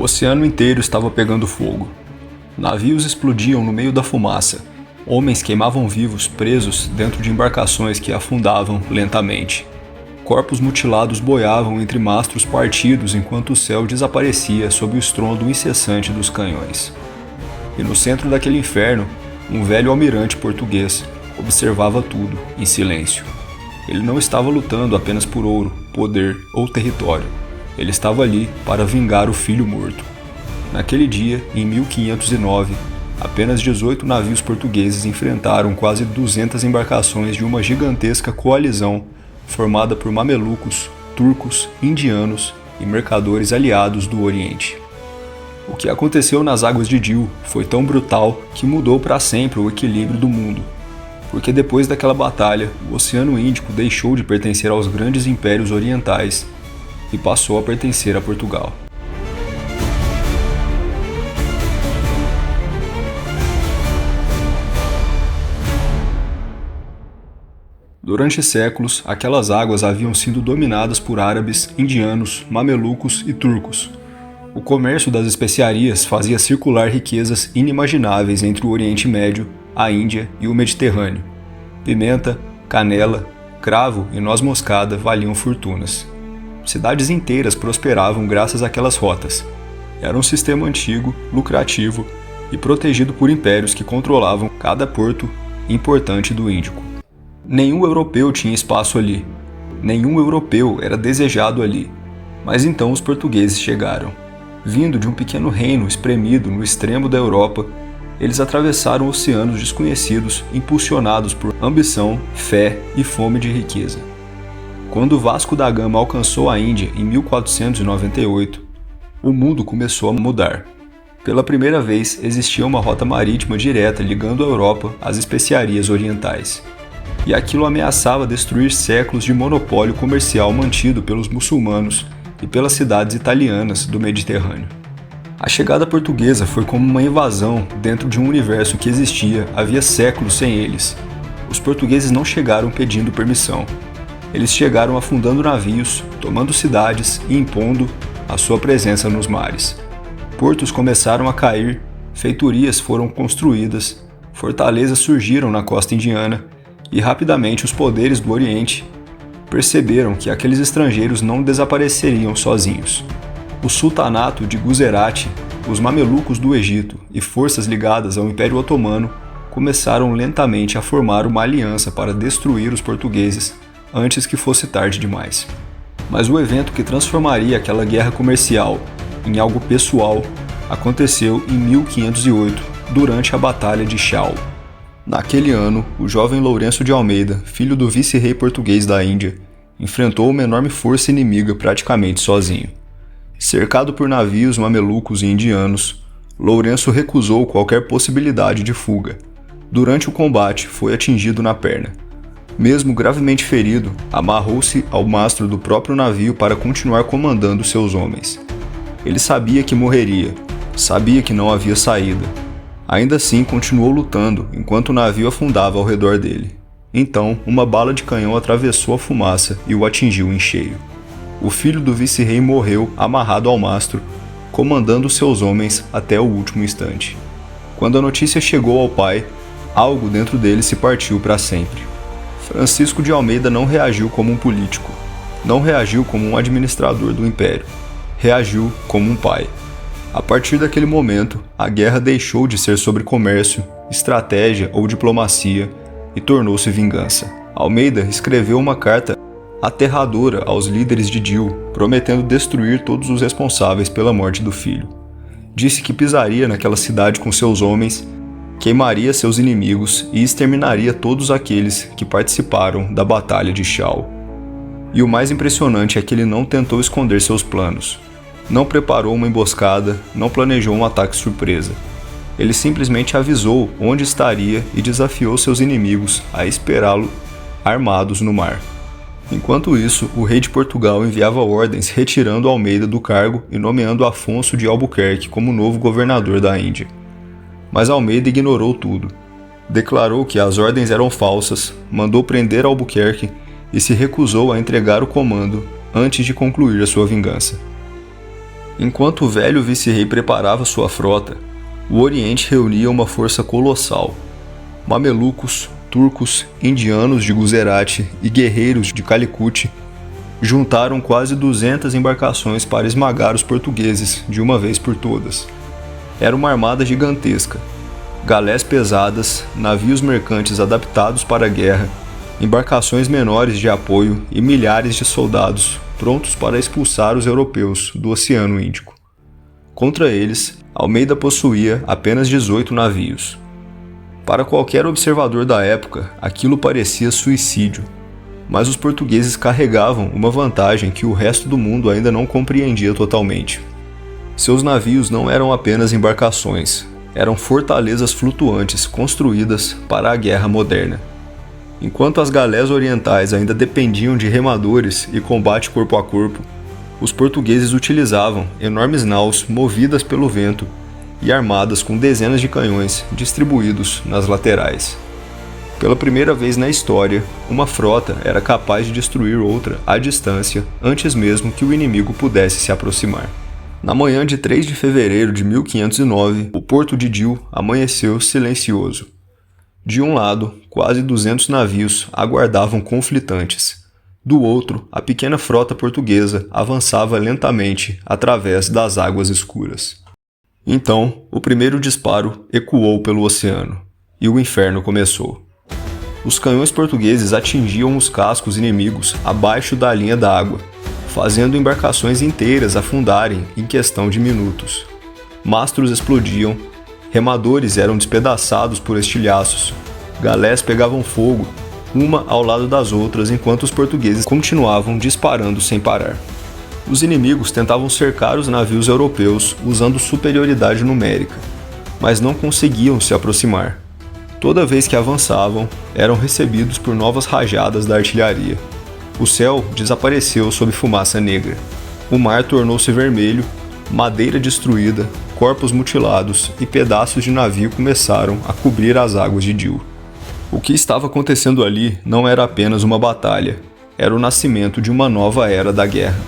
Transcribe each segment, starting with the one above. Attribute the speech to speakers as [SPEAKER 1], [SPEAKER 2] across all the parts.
[SPEAKER 1] O oceano inteiro estava pegando fogo. Navios explodiam no meio da fumaça. Homens queimavam vivos, presos dentro de embarcações que afundavam lentamente. Corpos mutilados boiavam entre mastros partidos enquanto o céu desaparecia sob o estrondo incessante dos canhões. E no centro daquele inferno, um velho almirante português observava tudo, em silêncio. Ele não estava lutando apenas por ouro, poder ou território. Ele estava ali para vingar o filho morto. Naquele dia, em 1509, apenas 18 navios portugueses enfrentaram quase 200 embarcações de uma gigantesca coalizão formada por mamelucos, turcos, indianos e mercadores aliados do Oriente. O que aconteceu nas águas de Dil foi tão brutal que mudou para sempre o equilíbrio do mundo, porque depois daquela batalha, o Oceano Índico deixou de pertencer aos grandes impérios orientais e passou a pertencer a Portugal. Durante séculos, aquelas águas haviam sido dominadas por árabes, indianos, mamelucos e turcos. O comércio das especiarias fazia circular riquezas inimagináveis entre o Oriente Médio, a Índia e o Mediterrâneo. Pimenta, canela, cravo e noz moscada valiam fortunas. Cidades inteiras prosperavam graças àquelas rotas. Era um sistema antigo, lucrativo e protegido por impérios que controlavam cada porto importante do Índico. Nenhum europeu tinha espaço ali. Nenhum europeu era desejado ali. Mas então os portugueses chegaram. Vindo de um pequeno reino espremido no extremo da Europa, eles atravessaram oceanos desconhecidos, impulsionados por ambição, fé e fome de riqueza. Quando Vasco da Gama alcançou a Índia em 1498, o mundo começou a mudar. Pela primeira vez, existia uma rota marítima direta ligando a Europa às especiarias orientais. E aquilo ameaçava destruir séculos de monopólio comercial mantido pelos muçulmanos e pelas cidades italianas do Mediterrâneo. A chegada portuguesa foi como uma invasão dentro de um universo que existia havia séculos sem eles. Os portugueses não chegaram pedindo permissão. Eles chegaram afundando navios, tomando cidades e impondo a sua presença nos mares. Portos começaram a cair, feitorias foram construídas, fortalezas surgiram na costa indiana e rapidamente os poderes do Oriente perceberam que aqueles estrangeiros não desapareceriam sozinhos. O sultanato de Guzerat, os mamelucos do Egito e forças ligadas ao Império Otomano começaram lentamente a formar uma aliança para destruir os portugueses antes que fosse tarde demais. Mas o evento que transformaria aquela guerra comercial em algo pessoal aconteceu em 1508, durante a Batalha de Chau. Naquele ano, o jovem Lourenço de Almeida, filho do vice-rei português da Índia, enfrentou uma enorme força inimiga praticamente sozinho. Cercado por navios mamelucos e indianos, Lourenço recusou qualquer possibilidade de fuga. Durante o combate, foi atingido na perna. Mesmo gravemente ferido, amarrou-se ao mastro do próprio navio para continuar comandando seus homens. Ele sabia que morreria, sabia que não havia saída. Ainda assim, continuou lutando enquanto o navio afundava ao redor dele. Então, uma bala de canhão atravessou a fumaça e o atingiu em cheio. O filho do vice-rei morreu amarrado ao mastro, comandando seus homens até o último instante. Quando a notícia chegou ao pai, algo dentro dele se partiu para sempre. Francisco de Almeida não reagiu como um político, não reagiu como um administrador do império, reagiu como um pai. A partir daquele momento, a guerra deixou de ser sobre comércio, estratégia ou diplomacia e tornou-se vingança. Almeida escreveu uma carta aterradora aos líderes de Dil, prometendo destruir todos os responsáveis pela morte do filho. Disse que pisaria naquela cidade com seus homens, queimaria seus inimigos e exterminaria todos aqueles que participaram da Batalha de Chau. E o mais impressionante é que ele não tentou esconder seus planos. Não preparou uma emboscada, não planejou um ataque surpresa. Ele simplesmente avisou onde estaria e desafiou seus inimigos a esperá-lo armados no mar. Enquanto isso, o rei de Portugal enviava ordens retirando Almeida do cargo e nomeando Afonso de Albuquerque como novo governador da Índia. Mas Almeida ignorou tudo. Declarou que as ordens eram falsas, mandou prender Albuquerque e se recusou a entregar o comando antes de concluir a sua vingança. Enquanto o velho vice-rei preparava sua frota, o Oriente reunia uma força colossal. Mamelucos, turcos, indianos de Guzerat e guerreiros de Calicut juntaram quase 200 embarcações para esmagar os portugueses de uma vez por todas. Era uma armada gigantesca, galés pesadas, navios mercantes adaptados para a guerra, embarcações menores de apoio e milhares de soldados prontos para expulsar os europeus do Oceano Índico. Contra eles, Almeida possuía apenas 18 navios. Para qualquer observador da época, aquilo parecia suicídio, mas os portugueses carregavam uma vantagem que o resto do mundo ainda não compreendia totalmente. Seus navios não eram apenas embarcações, eram fortalezas flutuantes construídas para a guerra moderna. Enquanto as galés orientais ainda dependiam de remadores e combate corpo a corpo, os portugueses utilizavam enormes naus movidas pelo vento e armadas com dezenas de canhões distribuídos nas laterais. Pela primeira vez na história, uma frota era capaz de destruir outra à distância antes mesmo que o inimigo pudesse se aproximar. Na manhã de 3 de fevereiro de 1509, o porto de Dil amanheceu silencioso. De um lado, quase 200 navios aguardavam conflitantes. Do outro, a pequena frota portuguesa avançava lentamente através das águas escuras. Então, o primeiro disparo ecoou pelo oceano, e o inferno começou. Os canhões portugueses atingiam os cascos inimigos abaixo da linha d'água, fazendo embarcações inteiras afundarem em questão de minutos. Mastros explodiam, remadores eram despedaçados por estilhaços, galés pegavam fogo, uma ao lado das outras, enquanto os portugueses continuavam disparando sem parar. Os inimigos tentavam cercar os navios europeus usando superioridade numérica, mas não conseguiam se aproximar. Toda vez que avançavam, eram recebidos por novas rajadas da artilharia. O céu desapareceu sob fumaça negra. O mar tornou-se vermelho, madeira destruída, corpos mutilados e pedaços de navio começaram a cobrir as águas de Dil. O que estava acontecendo ali não era apenas uma batalha, era o nascimento de uma nova era da guerra.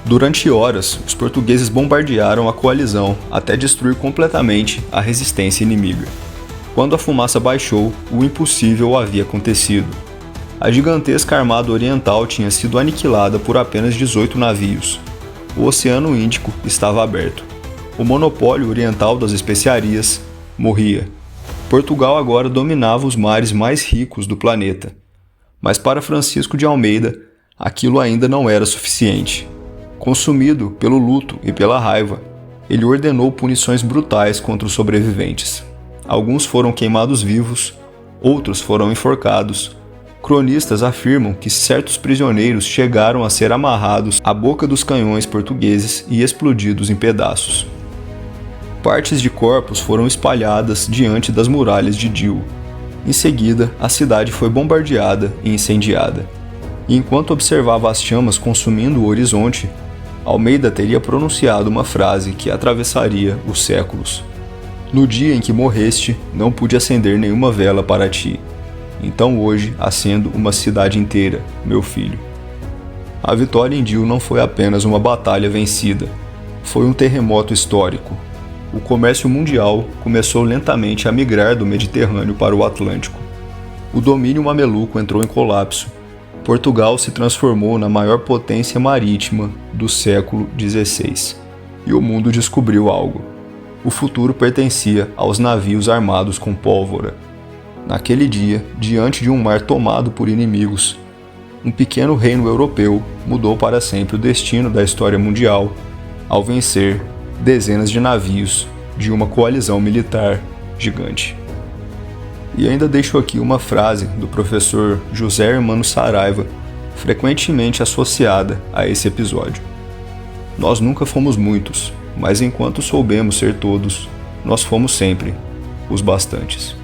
[SPEAKER 1] Durante horas, os portugueses bombardearam a coalizão até destruir completamente a resistência inimiga. Quando a fumaça baixou, o impossível havia acontecido. A gigantesca armada oriental tinha sido aniquilada por apenas 18 navios. O Oceano Índico estava aberto. O monopólio oriental das especiarias morria. Portugal agora dominava os mares mais ricos do planeta. Mas para Francisco de Almeida, aquilo ainda não era suficiente. Consumido pelo luto e pela raiva, ele ordenou punições brutais contra os sobreviventes. Alguns foram queimados vivos, outros foram enforcados. Cronistas afirmam que certos prisioneiros chegaram a ser amarrados à boca dos canhões portugueses e explodidos em pedaços. Partes de corpos foram espalhadas diante das muralhas de Dil. Em seguida, a cidade foi bombardeada e incendiada. E enquanto observava as chamas consumindo o horizonte, Almeida teria pronunciado uma frase que atravessaria os séculos. No dia em que morreste, não pude acender nenhuma vela para ti. Então hoje acendo uma cidade inteira, meu filho. A vitória em Dil não foi apenas uma batalha vencida, foi um terremoto histórico. O comércio mundial começou lentamente a migrar do Mediterrâneo para o Atlântico. O domínio mameluco entrou em colapso. Portugal se transformou na maior potência marítima do século XVI. E o mundo descobriu algo. O futuro pertencia aos navios armados com pólvora. Naquele dia, diante de um mar tomado por inimigos, um pequeno reino europeu mudou para sempre o destino da história mundial ao vencer dezenas de navios de uma coalizão militar gigante. E ainda deixo aqui uma frase do professor José Hermano Saraiva, frequentemente associada a esse episódio. Nós nunca fomos muitos, mas enquanto soubemos ser todos, nós fomos sempre os bastantes.